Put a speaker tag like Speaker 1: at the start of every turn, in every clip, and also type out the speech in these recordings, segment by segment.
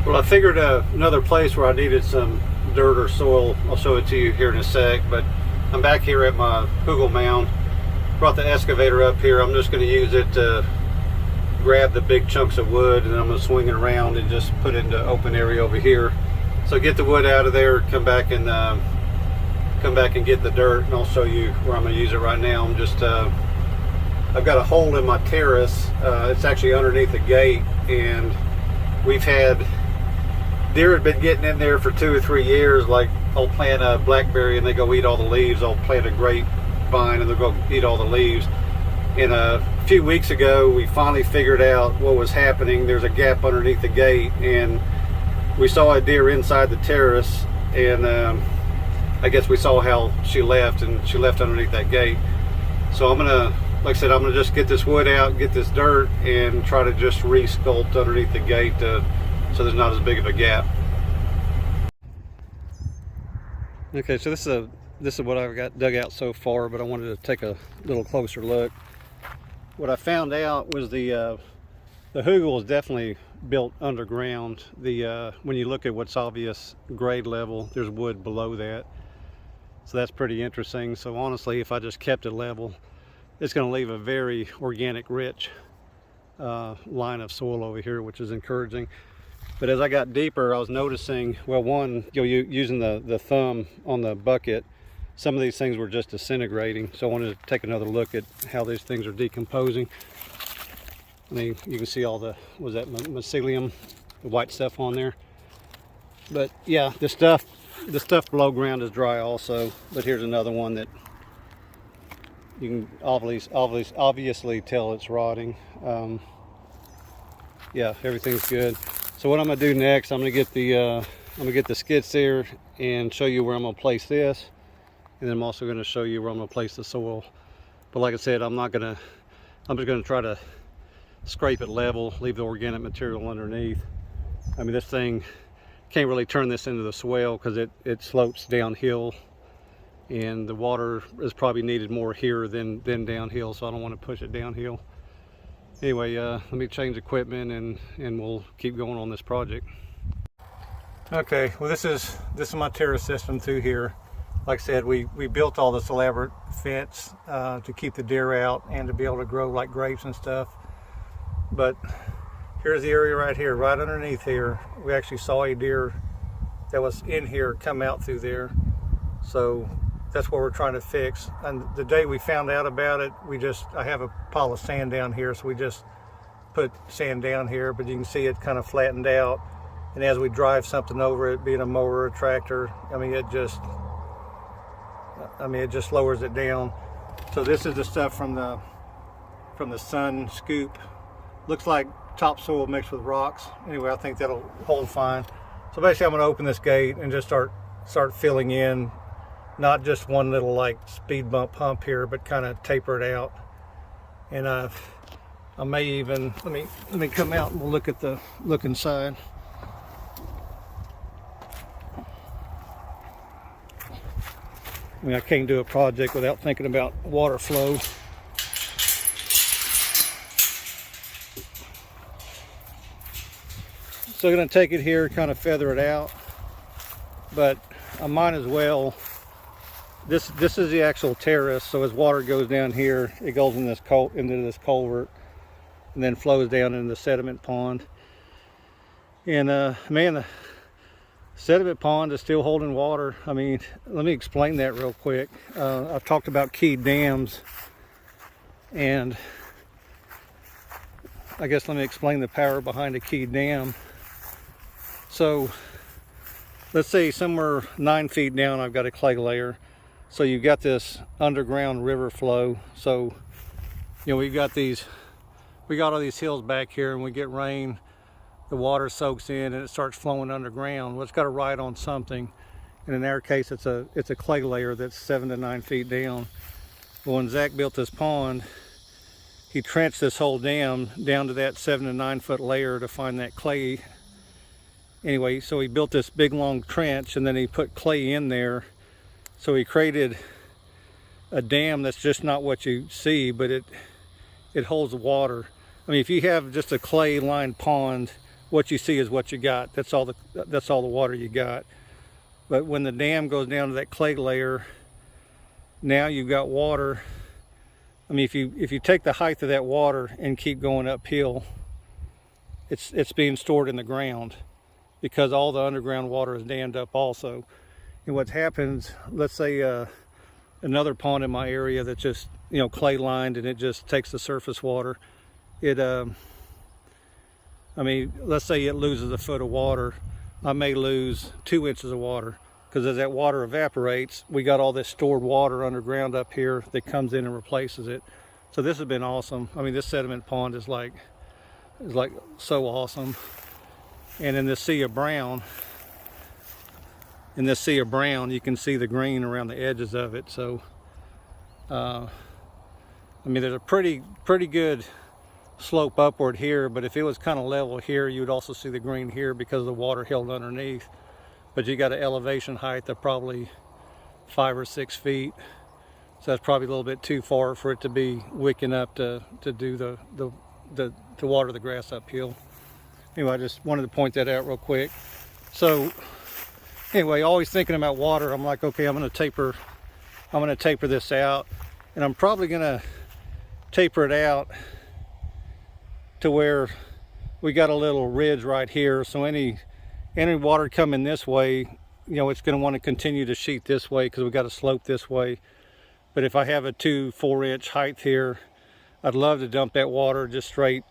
Speaker 1: Well, I figured another place where I needed some dirt or soil. I'll show it to you here in a sec, but I'm back here at my hugel mound. Brought the excavator up here. I'm just going to use it to grab the big chunks of wood, and then I'm going to swing it around and just put it into open area over here. So get the wood out of there, come back and get the dirt, and I'll show you where I'm going to use it right now. I'm just I've got a hole in my terrace. It's actually underneath the gate, and we've had deer had been getting in there for 2 or 3 years. Like, I'll plant a blackberry and they go eat all the leaves. I'll plant a grapevine and they'll go eat all the leaves. And a few weeks ago, we finally figured out what was happening. There's a gap underneath the gate, and we saw a deer inside the terrace, and I guess we saw how she left, and she left underneath that gate. So I'm gonna, like I said, I'm gonna just get this wood out, get this dirt, and try to just re-sculpt underneath the gate so there's not as big of a gap. Okay, so this is what I've got dug out so far, but I wanted to take a little closer look. What I found out was the hugel is definitely built underground. When you look at what's obvious grade level, there's wood below that. So that's pretty interesting. So honestly, if I just kept it level, it's going to leave a very organic, rich line of soil over here, which is encouraging. But as I got deeper, I was noticing, well, one, using the thumb on the bucket, some of these things were just disintegrating. So I wanted to take another look at how these things are decomposing. I mean, you can see all the, was that mycelium, the white stuff on there. But yeah, the stuff below ground is dry also. But here's another one that you can obviously tell it's rotting. Yeah, everything's good. So what I'm gonna do next, I'm gonna get the skid steer and show you where I'm gonna place this, and then I'm also gonna show you where I'm gonna place the soil. But like I said, I'm just gonna try to scrape it level, leave the organic material underneath. I mean, this thing can't really turn this into the swale because it slopes downhill, and the water is probably needed more here than downhill, so I don't want to push it downhill. Anyway, let me change equipment and we'll keep going on this project. Okay, well this is my terrace system through here. Like I said, we built all this elaborate fence to keep the deer out and to be able to grow like grapes and stuff. But here's the area right here, right underneath here. We actually saw a deer that was in here come out through there. So that's what we're trying to fix. And the day we found out about it, I have a pile of sand down here, so we just put sand down here, but you can see it kind of flattened out. And as we drive something over it, being a mower or a tractor, I mean, it just lowers it down. So this is the stuff from the sun scoop. Looks like topsoil mixed with rocks. Anyway, I think that'll hold fine. So basically I'm gonna open this gate and just start filling in, not just one little like speed bump hump here, but kind of taper it out. And I may even, let me come out and we'll look inside. I mean, I can't do a project without thinking about water flow. So I'm going to take it here, kind of feather it out, but I might as well. This is the actual terrace, so as water goes down here, it goes in into this culvert and then flows down into the sediment pond. And man, the sediment pond is still holding water. I mean, let me explain that real quick. I've talked about keyed dams, and I guess let me explain the power behind a keyed dam. So let's say somewhere 9 feet down I've got a clay layer. So you've got this underground river flow. So, you know, we got all these hills back here, and we get rain, the water soaks in and it starts flowing underground. Well, it's got to ride on something. And in our case, it's a clay layer that's 7 to 9 feet down. Well, when Zach built this pond, he trenched this whole dam down to that 7 to 9 foot layer to find that clay. Anyway, so he built this big long trench, and then he put clay in there. So he created a dam that's just not what you see, but it holds water. I mean, if you have just a clay lined pond what you see is what you got. That's all the water you got. But when the dam goes down to that clay layer, now you've got water. I mean, if you take the height of that water and keep going uphill, it's being stored in the ground because all the underground water is dammed up also. And what happens, let's say another pond in my area that's just, you know, clay lined, and it just takes the surface water. I mean, let's say it loses a foot of water, I may lose 2 inches of water, because as that water evaporates, we got all this stored water underground up here that comes in and replaces it. So this has been awesome. I mean, this sediment pond is like so awesome. And in this sea of brown, you can see the green around the edges of it. So I mean, there's a pretty good slope upward here, but if it was kind of level here, you would also see the green here because the water held underneath. But you got an elevation height of probably 5 or 6 feet, so that's probably a little bit too far for it to be wicking up to do to water the grass uphill. Anyway, I just wanted to point that out real quick. So anyway, always thinking about water, I'm like, okay, I'm gonna taper this out, and I'm probably gonna taper it out to where we got a little ridge right here, so any water coming this way, you know, it's going to want to continue to sheet this way because we got a slope this way. But if I have a 2-4 inch height here, I'd love to dump that water just straight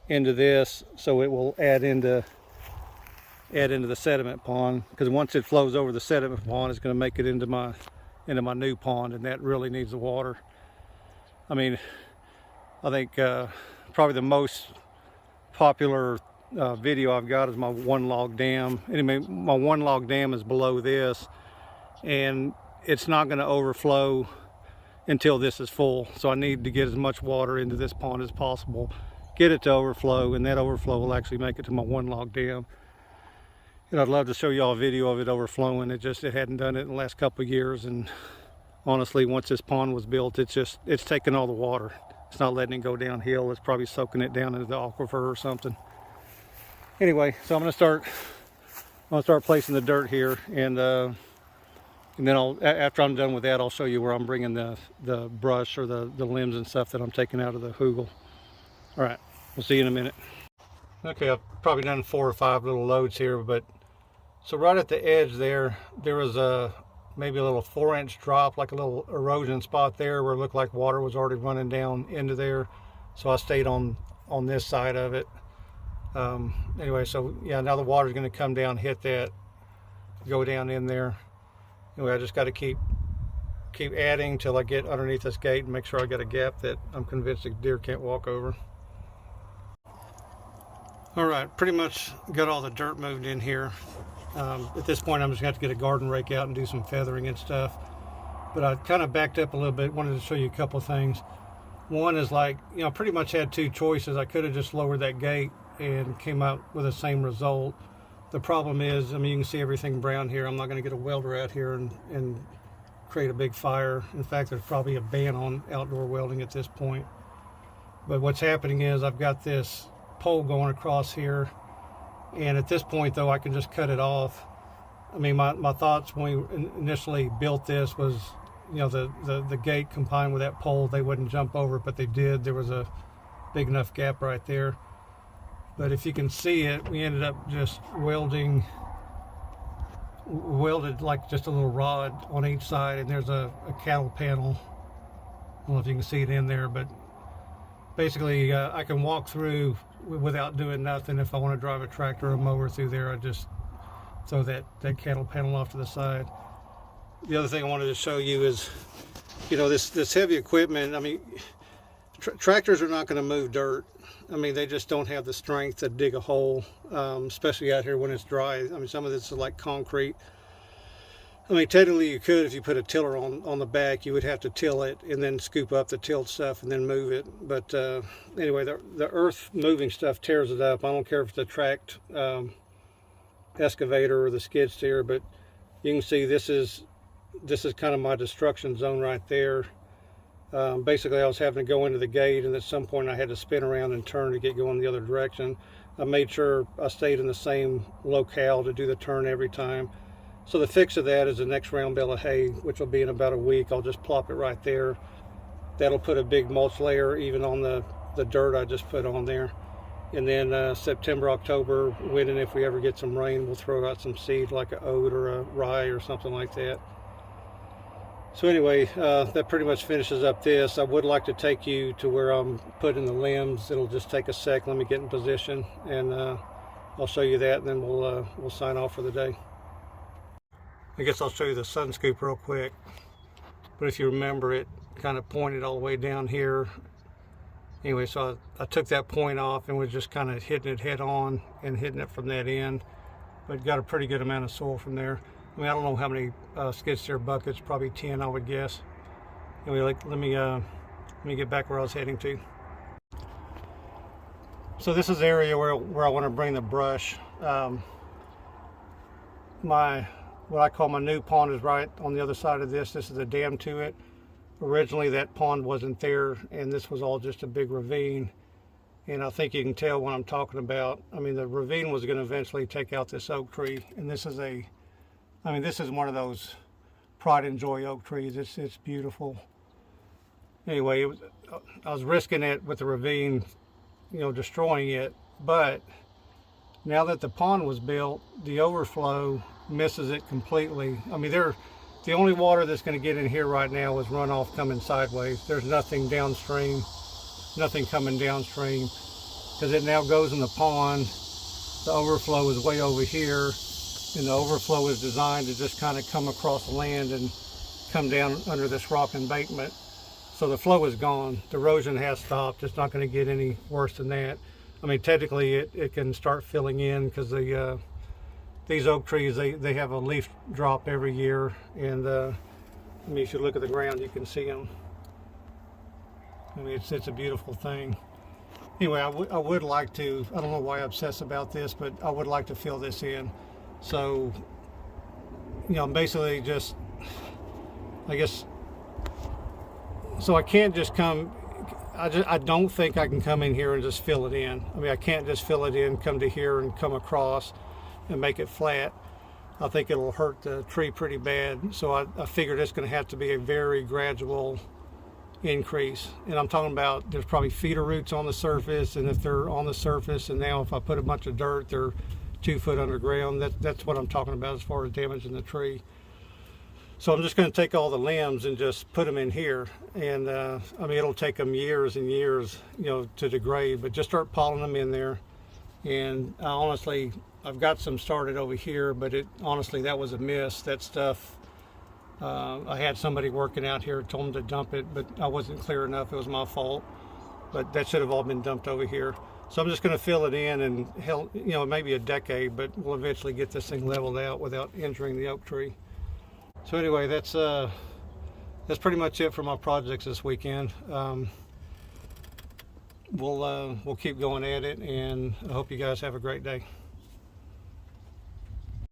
Speaker 1: into this, so it will add into the sediment pond, because once it flows over the sediment pond, it's going to make it into my new pond, and that really needs the water. I mean, I think probably the most popular video I've got is my 1-log dam. Anyway, my 1-log dam is below this, and it's not going to overflow until this is full. So I need to get as much water into this pond as possible, get it to overflow, and that overflow will actually make it to my 1-log dam. And I'd love to show y'all a video of it overflowing. It hadn't done it in the last couple of years, and honestly, once this pond was built, it's taken all the water. It's not letting it go downhill. It's probably soaking it down into the aquifer or something. Anyway, so I'm gonna start placing the dirt here, and then after I'm done with that, I'll show you where I'm bringing the brush or the limbs and stuff that I'm taking out of the hugel. All right, we'll see you in a minute. Okay, I've probably done 4 or 5 little loads here, but so right at the edge there was maybe a little 4-inch drop, like a little erosion spot there where it looked like water was already running down into there. So I stayed on this side of it. Anyway, so yeah, now the water's going to come down, hit that, go down in there. Anyway, I just got to keep adding till I get underneath this gate and make sure I got a gap that I'm convinced the deer can't walk over. All right, pretty much got all the dirt moved in here. At this point, I'm just going to have to get a garden rake out and do some feathering and stuff. But I kind of backed up a little bit, wanted to show you a couple of things. One is, like, you know, I pretty much had 2 choices. I could have just lowered that gate and came out with the same result. The problem is, I mean, you can see everything brown here. I'm not going to get a welder out here and create a big fire. In fact, there's probably a ban on outdoor welding at this point. But what's happening is I've got this pole going across here, and at this point, though, I can just cut it off. I mean, my thoughts when we initially built this was, you know, the gate combined with that pole, they wouldn't jump over it, but they did. There was a big enough gap right there. But if you can see it, we ended up just welded like just a little rod on each side, and there's a cattle panel. I don't know if you can see it in there, but basically I can walk through without doing nothing. If I want to drive a tractor or a mower through there, I just throw that cattle panel off to the side. The other thing I wanted to show you is, you know, this heavy equipment. I mean, tractors are not going to move dirt. I mean, they just don't have the strength to dig a hole, especially out here when it's dry. I mean, some of this is like concrete. I mean, technically you could, if you put a tiller on the back, you would have to till it and then scoop up the tilled stuff and then move it. But anyway, the earth moving stuff tears it up. I don't care if it's a tracked excavator or the skid steer, but you can see this is kind of my destruction zone right there. Basically, I was having to go into the gate, and at some point I had to spin around and turn to get going the other direction. I made sure I stayed in the same locale to do the turn every time. So the fix of that is the next round bale of hay, which will be in about a week. I'll just plop it right there. That'll put a big mulch layer even on the dirt I just put on there. And then September, October, when and if we ever get some rain, we'll throw out some seed like a oat or a rye or something like that. So anyway, that pretty much finishes up this. I would like to take you to where I'm putting the limbs. It'll just take a sec. Let me get in position, and I'll show you that, and then we'll sign off for the day. I guess I'll show you the sun scoop real quick. But if you remember, it kind of pointed all the way down here. Anyway, so I took that point off and was just kind of hitting it head on and hitting it from that end. But got a pretty good amount of soil from there. I mean, I don't know how many skid steer buckets, probably 10, I would guess. Anyway, let me get back where I was heading to. So this is the area where I want to bring the brush. What I call my new pond is right on the other side of this. This is a dam to it. Originally that pond wasn't there, and this was all just a big ravine. And I think you can tell what I'm talking about. I mean, the ravine was going to eventually take out this oak tree, and this is one of those pride and joy oak trees. It's beautiful. Anyway, I was risking it with the ravine, destroying it. But now that the pond was built, the overflow misses it completely. I mean, the only water that's going to get in here right now is runoff coming sideways. There's nothing downstream, nothing coming downstream, because it now goes in the pond. The overflow is way over here, and the overflow is designed to just kind of come across the land and come down under this rock embankment. So the flow is gone. The erosion has stopped. It's not going to get any worse than that. I mean, technically it can start filling in, because these oak trees, they have a leaf drop every year, and I mean, if you look at the ground, you can see them. I mean, it's a beautiful thing. Anyway, I would like to, I don't know why I obsess about this, but I would like to fill this in. So, I'm basically just, I guess, so I can't just come, I don't think I can come in here and just fill it in. I mean, I can't just fill it in, come to here and come across and make it flat. I think it'll hurt the tree pretty bad. So I figured it's going to have to be a very gradual increase. And I'm talking about, there's probably feeder roots on the surface, and if they're on the surface, and now if I put a bunch of dirt, they're 2 foot underground. That's what I'm talking about as far as damaging the tree. So I'm just going to take all the limbs and just put them in here. And I mean, it'll take them years and years, to degrade, but just start piling them in there. And honestly, I've got some started over here, but honestly, that was a miss. That stuff, I had somebody working out here, told them to dump it, but I wasn't clear enough. It was my fault. But that should have all been dumped over here. So I'm just going to fill it in, and maybe a decade, but we'll eventually get this thing leveled out without injuring the oak tree. So anyway, that's pretty much it for my projects this weekend. We'll keep going at it, and I hope you guys have a great day.